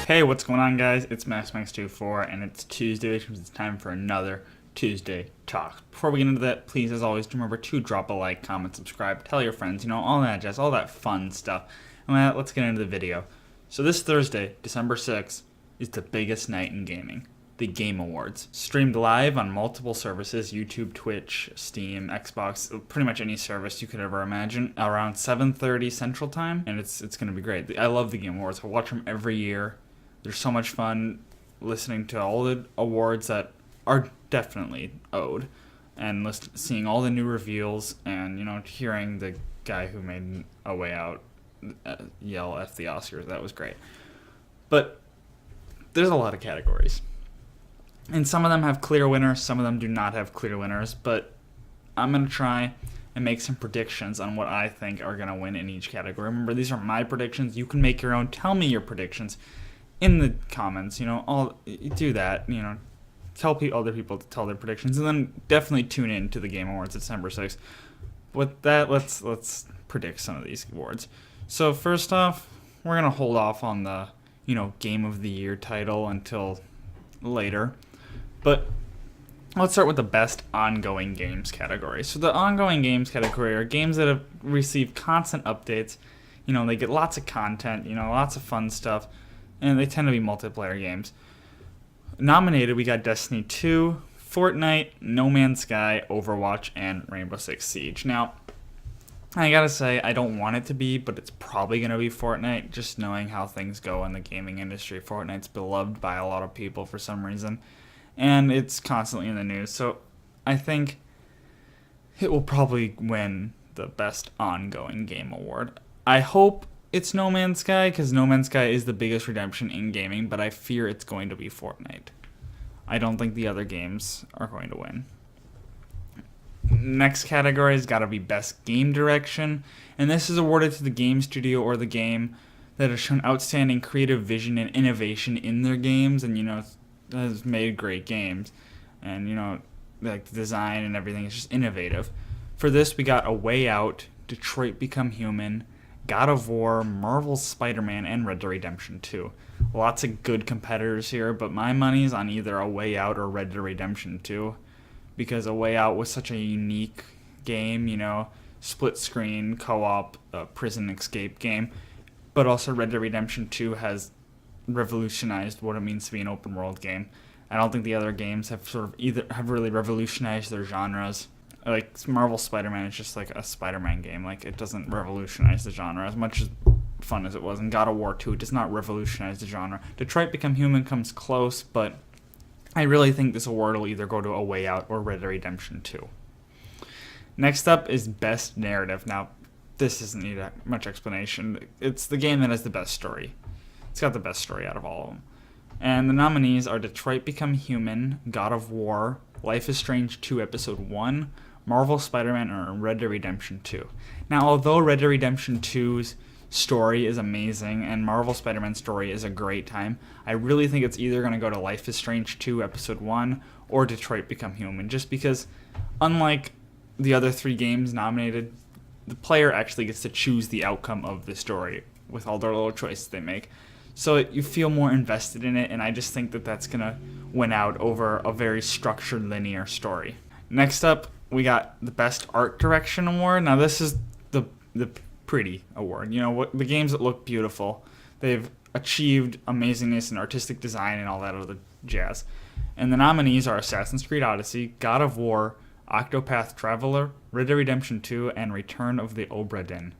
Hey, what's going on, guys? It's MaxMax24, and it's Tuesday, which means it's time for another Tuesday Talk. Before we get into that, please, as always, remember to drop a like, comment, subscribe, tell your friends, all that jazz, all that fun stuff. And with that, let's get into the video. So this Thursday, December 6th, is the biggest night in gaming, the Game Awards. Streamed live on multiple services, YouTube, Twitch, Steam, Xbox, pretty much any service you could ever imagine, around 7:30 Central Time, and it's going to be great. I love the Game Awards. I watch them every year. They're so much fun listening to all the awards that are definitely owed, and seeing all the new reveals, and hearing the guy who made A Way Out yell F the Oscars. That was great. But there's a lot of categories, and some of them have clear winners, some of them do not have clear winners, but I'm going to try and make some predictions on what I think are going to win in each category. Remember, these are my predictions. You can make your own. Tell me your predictions in the comments. Do that. Tell other people to tell their predictions, and then definitely tune in to the Game Awards December 6th. With that, let's predict some of these awards. So first off, we're gonna hold off on the Game of the Year title until later, but let's start with the best ongoing games category. So the ongoing games category are games that have received constant updates. They get lots of content, lots of fun stuff, and they tend to be multiplayer games. Nominated, we got Destiny 2, Fortnite, No Man's Sky, Overwatch, and Rainbow Six Siege. Now, I gotta say, I don't want it to be, but it's probably gonna be Fortnite, just knowing how things go in the gaming industry. Fortnite's beloved by a lot of people for some reason, and it's constantly in the news, so I think it will probably win the Best Ongoing Game Award. I hope it's No Man's Sky, because No Man's Sky is the biggest redemption in gaming, but I fear it's going to be Fortnite. I don't think the other games are going to win. Next category has got to be Best Game Direction, and this is awarded to the game studio or the game that has shown outstanding creative vision and innovation in their games, and has made great games, and like the design and everything is just innovative. For this, we got A Way Out, Detroit Become Human, God of War, Marvel's Spider-Man, and Red Dead Redemption 2. Lots of good competitors here, but my money's on either A Way Out or Red Dead Redemption 2, because A Way Out was such a unique game, split screen, co-op, prison escape game, but also Red Dead Redemption 2 has revolutionized what it means to be an open world game. I don't think the other games have have really revolutionized their genres. Like Marvel Spider-Man is just like a Spider-Man game. Like, it doesn't revolutionize the genre as much as fun as it was. And God of War 2 does not revolutionize the genre. Detroit Become Human comes close, but I really think this award will either go to A Way Out or Red Dead Redemption 2. Next up is Best Narrative. Now, this doesn't need much explanation. It's the game that has the best story. It's got the best story out of all of them. And the nominees are Detroit Become Human, God of War, Life is Strange 2 Episode 1, Marvel Spider-Man, and Red Dead Redemption 2. Now, although Red Dead Redemption 2's story is amazing and Marvel Spider-Man's story is a great time, I really think it's either going to go to Life is Strange 2 Episode 1 or Detroit Become Human, just because, unlike the other three games nominated, the player actually gets to choose the outcome of the story with all their little choices they make. So you feel more invested in it, and I just think that that's going to win out over a very structured, linear story. Next up, we got the Best Art Direction Award. Now, this is the pretty award. The games that look beautiful. They've achieved amazingness and artistic design and all that other jazz. And the nominees are Assassin's Creed Odyssey, God of War, Octopath Traveler, Red Dead Redemption 2, and Return of the Obra Dinn.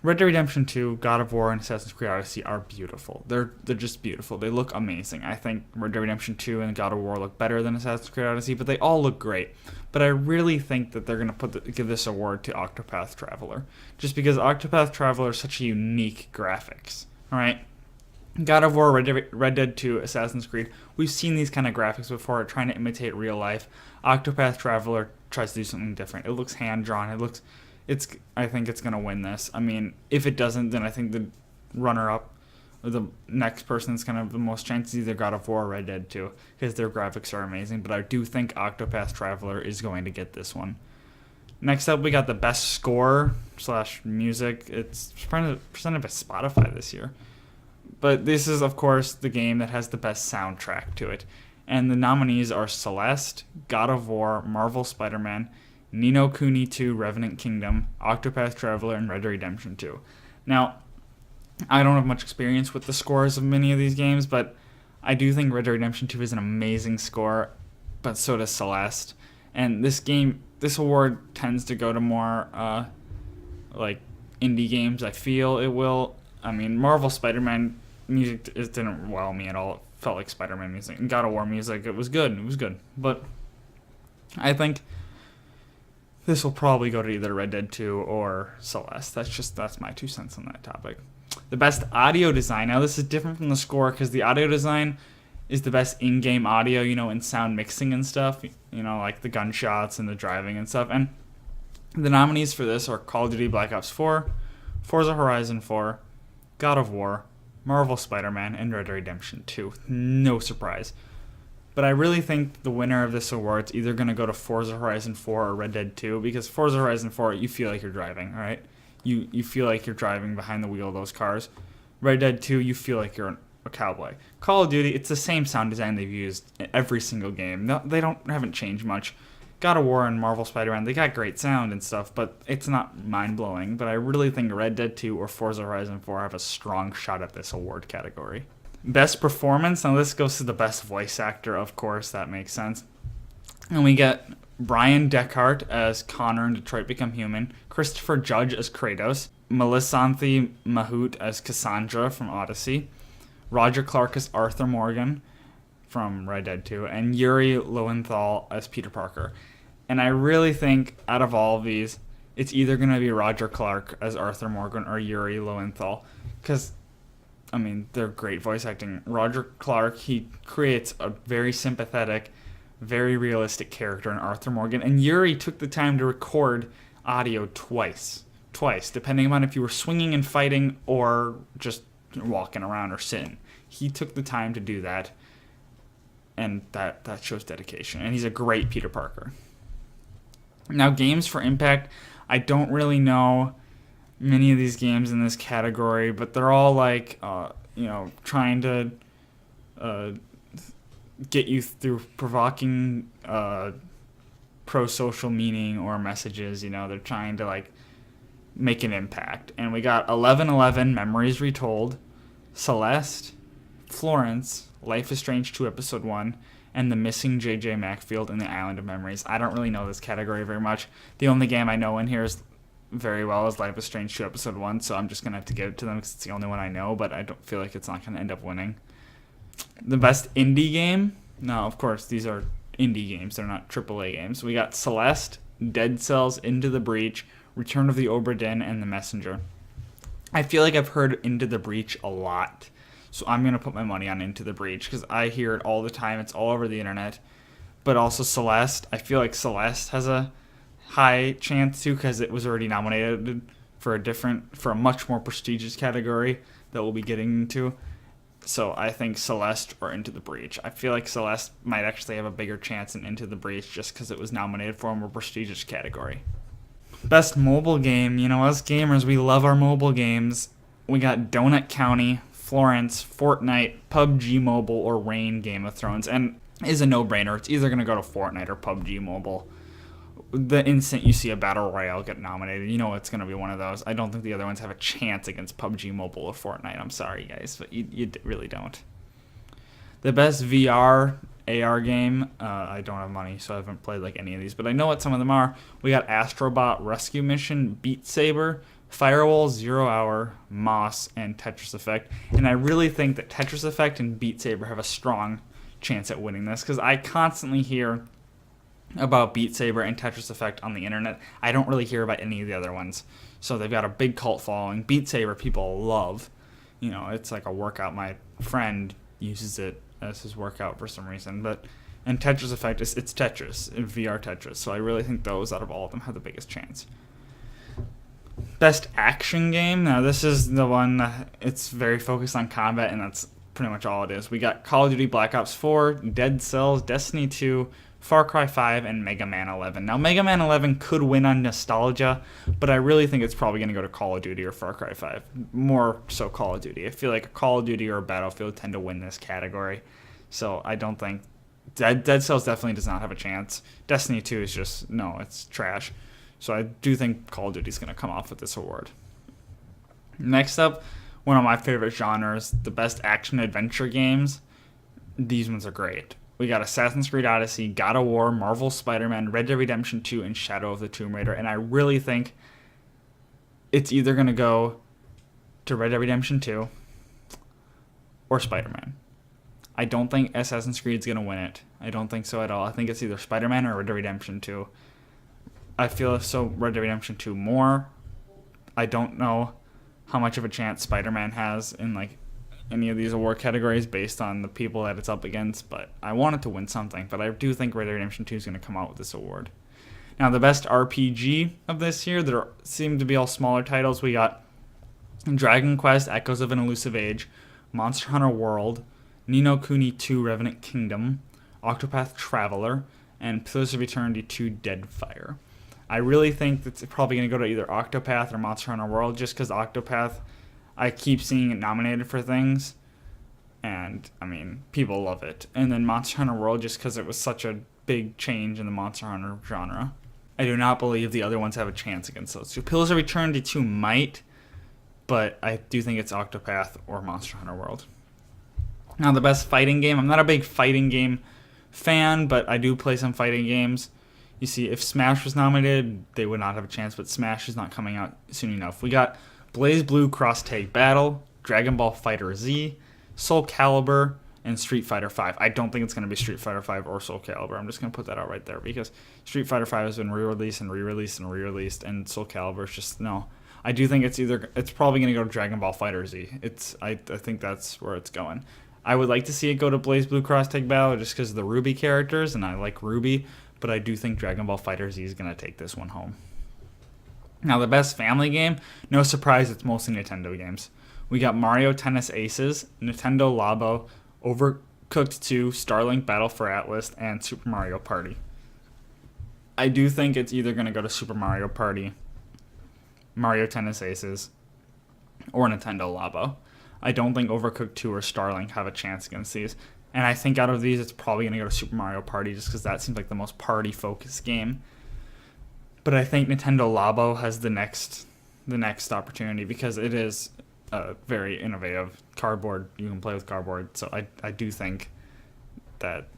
Red Dead Redemption 2, God of War, and Assassin's Creed Odyssey are beautiful. They're just beautiful. They look amazing. I think Red Dead Redemption 2 and God of War look better than Assassin's Creed Odyssey, but they all look great. But I really think that they're going to give this award to Octopath Traveler, just because Octopath Traveler is such a unique graphics. All right, God of War, Red Dead 2, Assassin's Creed, we've seen these kind of graphics before, trying to imitate real life. Octopath Traveler tries to do something different. It looks hand-drawn. I think it's going to win this. I mean, if it doesn't, then I think the runner-up, or the next person that's going to have the most chances, either God of War or Red Dead 2, because their graphics are amazing. But I do think Octopath Traveler is going to get this one. Next up, we got the Best Score / Music. It's presented by Spotify this year. But this is, of course, the game that has the best soundtrack to it. And the nominees are Celeste, God of War, Marvel Spider-Man, Ni no Kuni 2, Revenant Kingdom, Octopath Traveler, and Red Dead Redemption 2. Now, I don't have much experience with the scores of many of these games, but I do think Red Dead Redemption 2 is an amazing score, but so does Celeste. And this award tends to go to more like indie games. I feel it will. I mean, Marvel Spider-Man music it didn't wow me at all. It felt like Spider-Man music. And God of War music, it was good. It was good. But I think this will probably go to either Red Dead 2 or Celeste. That's my 2 cents on that topic. The best audio design. Now, this is different from the score because the audio design is the best in-game audio, in sound mixing and stuff, like the gunshots and the driving and stuff. And the nominees for this are Call of Duty Black Ops 4, Forza Horizon 4, God of War, Marvel Spider-Man, and Red Dead Redemption 2. No surprise. But I really think the winner of this award is either going to go to Forza Horizon 4 or Red Dead 2, because Forza Horizon 4, you feel like you're driving, all right? You feel like you're driving behind the wheel of those cars. Red Dead 2, you feel like you're a cowboy. Call of Duty, it's the same sound design they've used in every single game. No, they haven't changed much. God of War and Marvel Spider-Man, they got great sound and stuff, but it's not mind-blowing. But I really think Red Dead 2 or Forza Horizon 4 have a strong shot at this award category. Best performance, now this goes to the best voice actor, of course, that makes sense. And we get Brian Deckard as Connor in Detroit Become Human, Christopher Judge as Kratos, Melisanthe Mahout as Cassandra from Odyssey, Roger Clark as Arthur Morgan from Red Dead 2, and Yuri Lowenthal as Peter Parker. And I really think out of all of these, it's either going to be Roger Clark as Arthur Morgan or Yuri Lowenthal, because they're great voice acting. Roger Clark, he creates a very sympathetic, very realistic character in Arthur Morgan, and Yuri took the time to record audio twice, depending on if you were swinging and fighting or just walking around or sitting. He took the time to do that, and that shows dedication, and he's a great Peter Parker. Now, games for impact, I don't really know many of these games in this category, but they're all like, trying to get you through provoking pro-social meaning or messages. They're trying to make an impact. And we got 11/11 Memories Retold, Celeste, Florence, Life is Strange 2 Episode 1, and The Missing J.J. Macfield and the Island of Memories. I don't really know this category very much. The only game I know in here is very well is Life is Strange 2 Episode 1, so I'm just going to have to give it to them because it's the only one I know, but I don't feel like it's not going to end up winning. The best indie game? No, of course, these are indie games. They're not AAA games. We got Celeste, Dead Cells, Into the Breach, Return of the Obra Dinn, and The Messenger. I feel like I've heard Into the Breach a lot, so I'm going to put my money on Into the Breach because I hear it all the time. It's all over the internet. But also Celeste. I feel like Celeste has a high chance too because it was already nominated for a much more prestigious category that we'll be getting into. So I think Celeste or Into the Breach. I feel like Celeste might actually have a bigger chance than Into the Breach just because it was nominated for a more prestigious category. Best mobile game. Us gamers, we love our mobile games. We got Donut County, Florence, Fortnite, PUBG Mobile, or Reign Game of Thrones. And is a no-brainer. It's either going to go to Fortnite or PUBG Mobile. The instant you see a Battle Royale get nominated, it's going to be one of those. I don't think the other ones have a chance against PUBG Mobile or Fortnite. I'm sorry, guys, but you really don't. The best VR AR game, I don't have money, so I haven't played any of these, but I know what some of them are. We got Astrobot Rescue Mission, Beat Saber, Firewall, Zero Hour, Moss, and Tetris Effect. And I really think that Tetris Effect and Beat Saber have a strong chance at winning this, because I constantly hear about Beat Saber and Tetris Effect on the internet. I don't really hear about any of the other ones. So they've got a big cult following. Beat Saber people love. It's like a workout. My friend uses it as his workout for some reason. And Tetris Effect, it's Tetris, VR Tetris. So I really think those out of all of them have the biggest chance. Best action game. Now this is the one, it's very focused on combat, and that's pretty much all it is. We got Call of Duty Black Ops 4, Dead Cells, Destiny 2, Far Cry 5, and Mega Man 11. Now, Mega Man 11 could win on nostalgia, but I really think it's probably going to go to Call of Duty or Far Cry 5. More so Call of Duty. I feel like a Call of Duty or a Battlefield tend to win this category. So I don't think... Dead Cells definitely does not have a chance. Destiny 2 is just... No, it's trash. So I do think Call of Duty is going to come off with this award. Next up, one of my favorite genres, the best action-adventure games. These ones are great. We got Assassin's Creed Odyssey, God of War, Marvel Spider-Man, Red Dead Redemption 2, and Shadow of the Tomb Raider. And I really think it's either going to go to Red Dead Redemption 2 or Spider-Man. I don't think Assassin's Creed is going to win it. I don't think so at all. I think it's either Spider-Man or Red Dead Redemption 2. I feel so Red Dead Redemption 2 more. I don't know how much of a chance Spider-Man has in like any of these award categories based on the people that it's up against, but I want it to win something. But I do think Red Dead Redemption 2 is going to come out with this award. Now, the best RPG of this year, there seem to be all smaller titles. We got Dragon Quest: Echoes of an Elusive Age, Monster Hunter World, Ni no Kuni 2: Revenant Kingdom, Octopath Traveler, and Pillars of Eternity 2: Deadfire. I really think it's probably going to go to either Octopath or Monster Hunter World, just because Octopath, I keep seeing it nominated for things, and, I mean, people love it. And then Monster Hunter World, just because it was such a big change in the Monster Hunter genre. I do not believe the other ones have a chance against those two. Pillars of Eternity 2 might, but I do think it's Octopath or Monster Hunter World. Now, the best fighting game. I'm not a big fighting game fan, but I do play some fighting games. You see, if Smash was nominated, they would not have a chance, but Smash is not coming out soon enough. We got BlazBlue Cross Tag Battle, Dragon Ball Fighter Z, Soul Calibur, and Street Fighter V. I don't think it's going to be Street Fighter V or Soul Calibur. I'm just going to put that out right there because Street Fighter V has been re-released and re-released and re-released, and Soul Calibur is just, no. I do think it's probably going to go to Dragon Ball Fighter Z. I think that's where it's going. I would like to see it go to BlazBlue Cross Tag Battle just because of the Ruby characters, and I like Ruby, but I do think Dragon Ball Fighter Z is going to take this one home. Now, the best family game, no surprise, it's mostly Nintendo games. We got Mario Tennis Aces, Nintendo Labo, Overcooked 2, Starlink Battle for Atlas, and Super Mario Party. I do think it's either going to go to Super Mario Party, Mario Tennis Aces, or Nintendo Labo. I don't think Overcooked 2 or Starlink have a chance against these. And I think out of these, it's probably going to go to Super Mario Party just because that seems like the most party-focused game. But I think Nintendo Labo has the next opportunity because it is very innovative. Cardboard, you can play with cardboard. So I do think that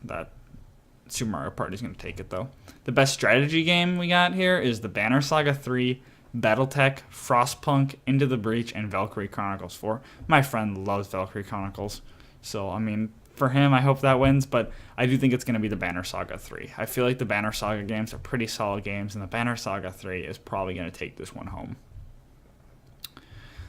Super Mario Party is going to take it, though. The best strategy game we got here is the Banner Saga 3, Battletech, Frostpunk, Into the Breach, and Valkyrie Chronicles 4. My friend loves Valkyrie Chronicles. So, I mean, for him, I hope that wins, but I do think it's going to be the Banner Saga 3. I feel like the Banner Saga games are pretty solid games, and the Banner Saga 3 is probably going to take this one home.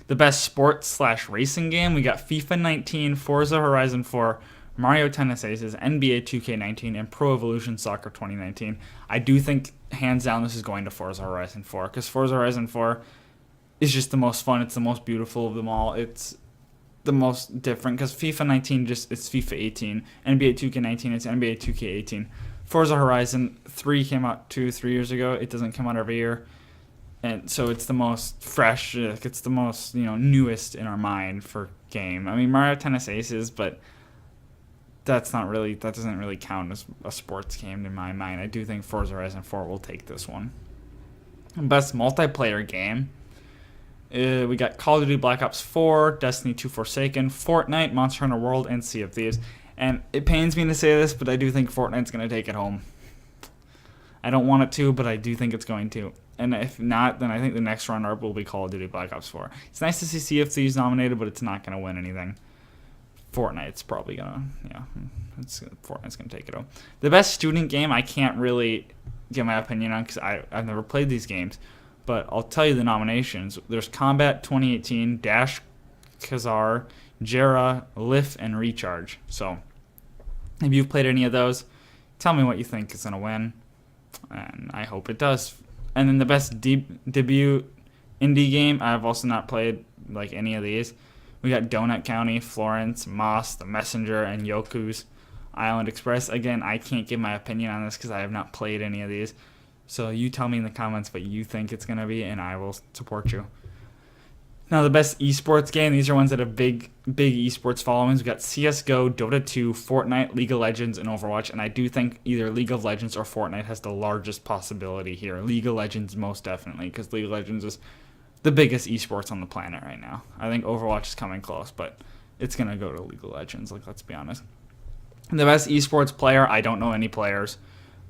The best sports/racing game, we got FIFA 19, Forza Horizon 4, Mario Tennis Aces, NBA 2K19, and Pro Evolution Soccer 2019. I do think, hands down, this is going to Forza Horizon 4, because Forza Horizon 4 is just the most fun. It's the most beautiful of them all. It's the most different, because FIFA 19 it's FIFA 18. NBA 2K19, it's NBA 2K18. Forza Horizon 3 came out 2-3 years ago. It doesn't come out every year. And so it's the most fresh, it's the most, newest in our mind for game. I mean, Mario Tennis Aces, but that doesn't really count as a sports game in my mind. I do think Forza Horizon 4 will take this one. Best multiplayer game, we got Call of Duty Black Ops 4, Destiny 2 Forsaken, Fortnite, Monster Hunter World, and Sea of Thieves. And it pains me to say this, but I do think Fortnite's going to take it home. I don't want it to, but I do think it's going to. And if not, then I think the next runner-up will be Call of Duty Black Ops 4. It's nice to see Sea of Thieves nominated, but it's not going to win anything. Fortnite's probably going to, Fortnite's going to take it home. The best student game, I can't really give my opinion on because I've never played these games. But I'll tell you the nominations. There's Combat 2018, Dash Khazar, Jera, Lif, and Recharge. So if you've played any of those, tell me what you think is going to win. And I hope it does. And then the best debut indie game, I've also not played like any of these. We got Donut County, Florence, Moss, The Messenger, and Yoku's Island Express. Again, I can't give my opinion on this because I have not played any of these. So you tell me in the comments what you think it's going to be, and I will support you. Now, the best esports game, these are ones that have big esports followings. We've got CSGO, Dota 2, Fortnite, League of Legends, and Overwatch. And I do think either League of Legends or Fortnite has the largest possibility here. League of Legends most definitely, because League of Legends is the biggest esports on the planet right now. I think Overwatch is coming close, but it's going to go to League of Legends, let's be honest. The best esports player, I don't know any players,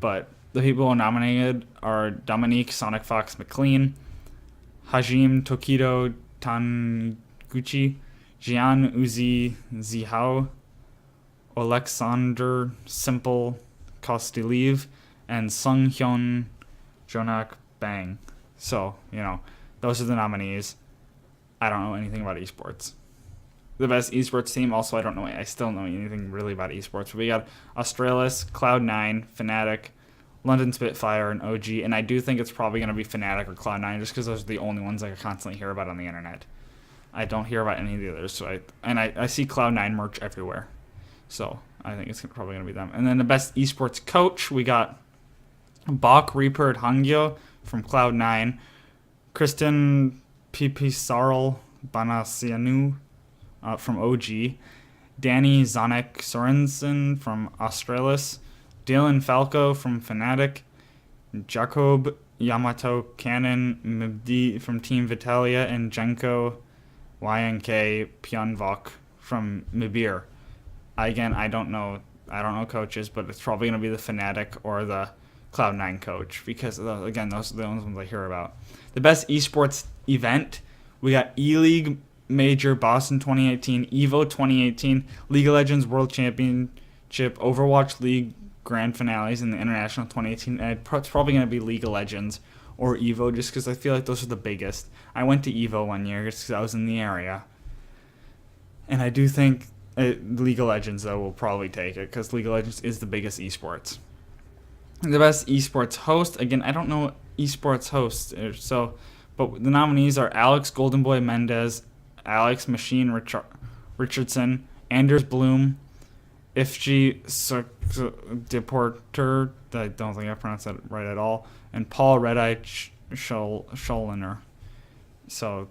but the people nominated are Dominique Sonic Fox McLean, Hajime Tokido Taniguchi, Jian Uzi Zihao, Alexander Simple Kostiliv, and Sung Hyun Jonak Bang. So, those are the nominees. I don't know anything about esports. The best esports team, also, I still don't know anything really about esports. But we got Australis, Cloud9, Fnatic, London Spitfire, and OG, and I do think it's probably going to be Fnatic or Cloud9 just because those are the only ones I constantly hear about on the internet. I don't hear about any of the others, so I see Cloud9 merch everywhere, so I think it's probably going to be them. And then the best esports coach, we got Bak Reaper Hangyo from Cloud9, Kristen Pipisarl Banasianu from OG, Danny Zanek Sorensen from Australis, Dylan Falco from Fnatic, Jacob Yamato Cannon Mibdi from Team Vitalia, and Jenko YNK Pyeonvok from Mibir. Again, I don't know coaches, but it's probably going to be the Fnatic or the Cloud9 coach because, again, those are the only ones I hear about. The best esports event, we got E-League Major Boston 2018, EVO 2018, League of Legends World Championship, Overwatch League Grand Finales in the International 2018. And it's probably going to be League of Legends or EVO just because I feel like those are the biggest. I went to EVO one year just because I was in the area. And I do think League of Legends, though, will probably take it because League of Legends is the biggest esports. The best esports host, again, I don't know esports hosts, but the nominees are Alex Goldenboy Mendez, Alex Machine Richardson, Anders Bloom, Ifji Deporter, I don't think I pronounced that right at all, and Paul Redeye Scholliner. So,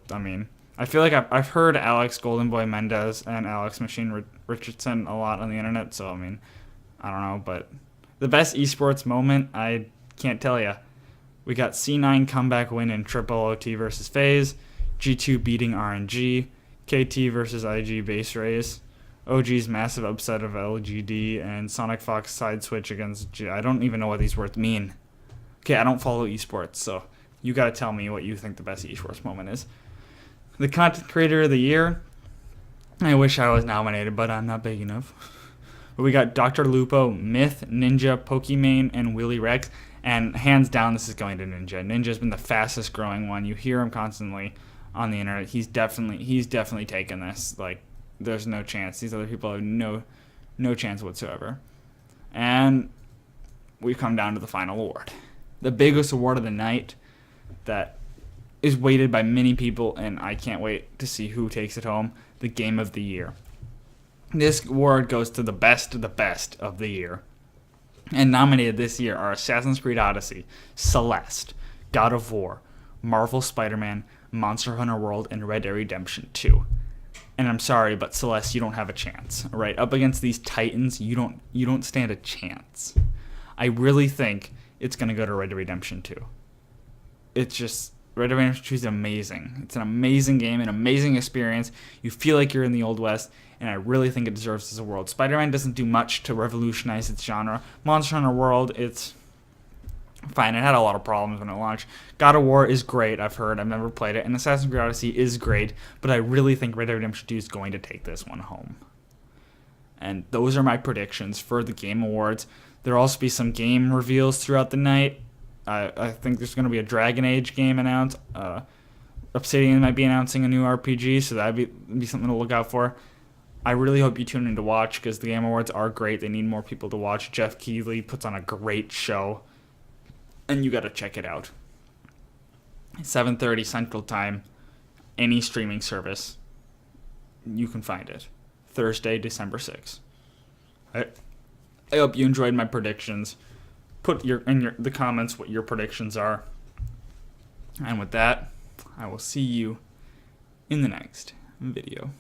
I feel like I've heard Alex Goldenboy Mendez and Alex Machine Richardson a lot on the internet, so, I don't know, but the best esports moment, I can't tell you. We got C9 comeback win in Triple OT versus FaZe, G2 beating RNG, KT versus IG base race, OG's massive upset of LGD, and Sonic Fox side switch against G. I don't even know what these words mean. Okay, I don't follow esports, so you gotta tell me what you think the best esports moment is. The content creator of the year, I wish I was nominated, but I'm not big enough. But we got Dr. Lupo, Myth, Ninja, Pokimane, and Willy Rex. And hands down, this is going to Ninja. Ninja's been the fastest growing one. You hear him constantly on the internet. He's definitely taken this. There's no chance. These other people have no chance whatsoever. And we come down to the final award. The biggest award of the night that is weighted by many people, and I can't wait to see who takes it home. The Game of the Year. This award goes to the best of the year. And nominated this year are Assassin's Creed Odyssey, Celeste, God of War, Marvel Spider-Man, Monster Hunter World, and Red Dead Redemption 2. And I'm sorry, but Celeste, you don't have a chance. All right, up against these titans, you don't stand a chance. I really think it's going to go to Red Dead Redemption 2. It's just, Red Dead Redemption 2 is amazing. It's an amazing game, an amazing experience. You feel like you're in the Old West, and I really think it deserves this award. Spider-Man doesn't do much to revolutionize its genre. Monster Hunter World, it's fine. It had a lot of problems when it launched. God of War is great, I've heard. I've never played it. And Assassin's Creed Odyssey is great, but I really think Red Dead Redemption 2 is going to take this one home. And those are my predictions for the Game Awards. There will also be some game reveals throughout the night. I think there's going to be a Dragon Age game announced. Obsidian might be announcing a new RPG, so that would be something to look out for. I really hope you tune in to watch because the Game Awards are great. They need more people to watch. Jeff Keighley puts on a great show, and you got to check it out. 7:30 Central Time, any streaming service. you can find it. Thursday, December 6th. I hope you enjoyed my predictions. Put in the comments what your predictions are. And with that, I will see you in the next video.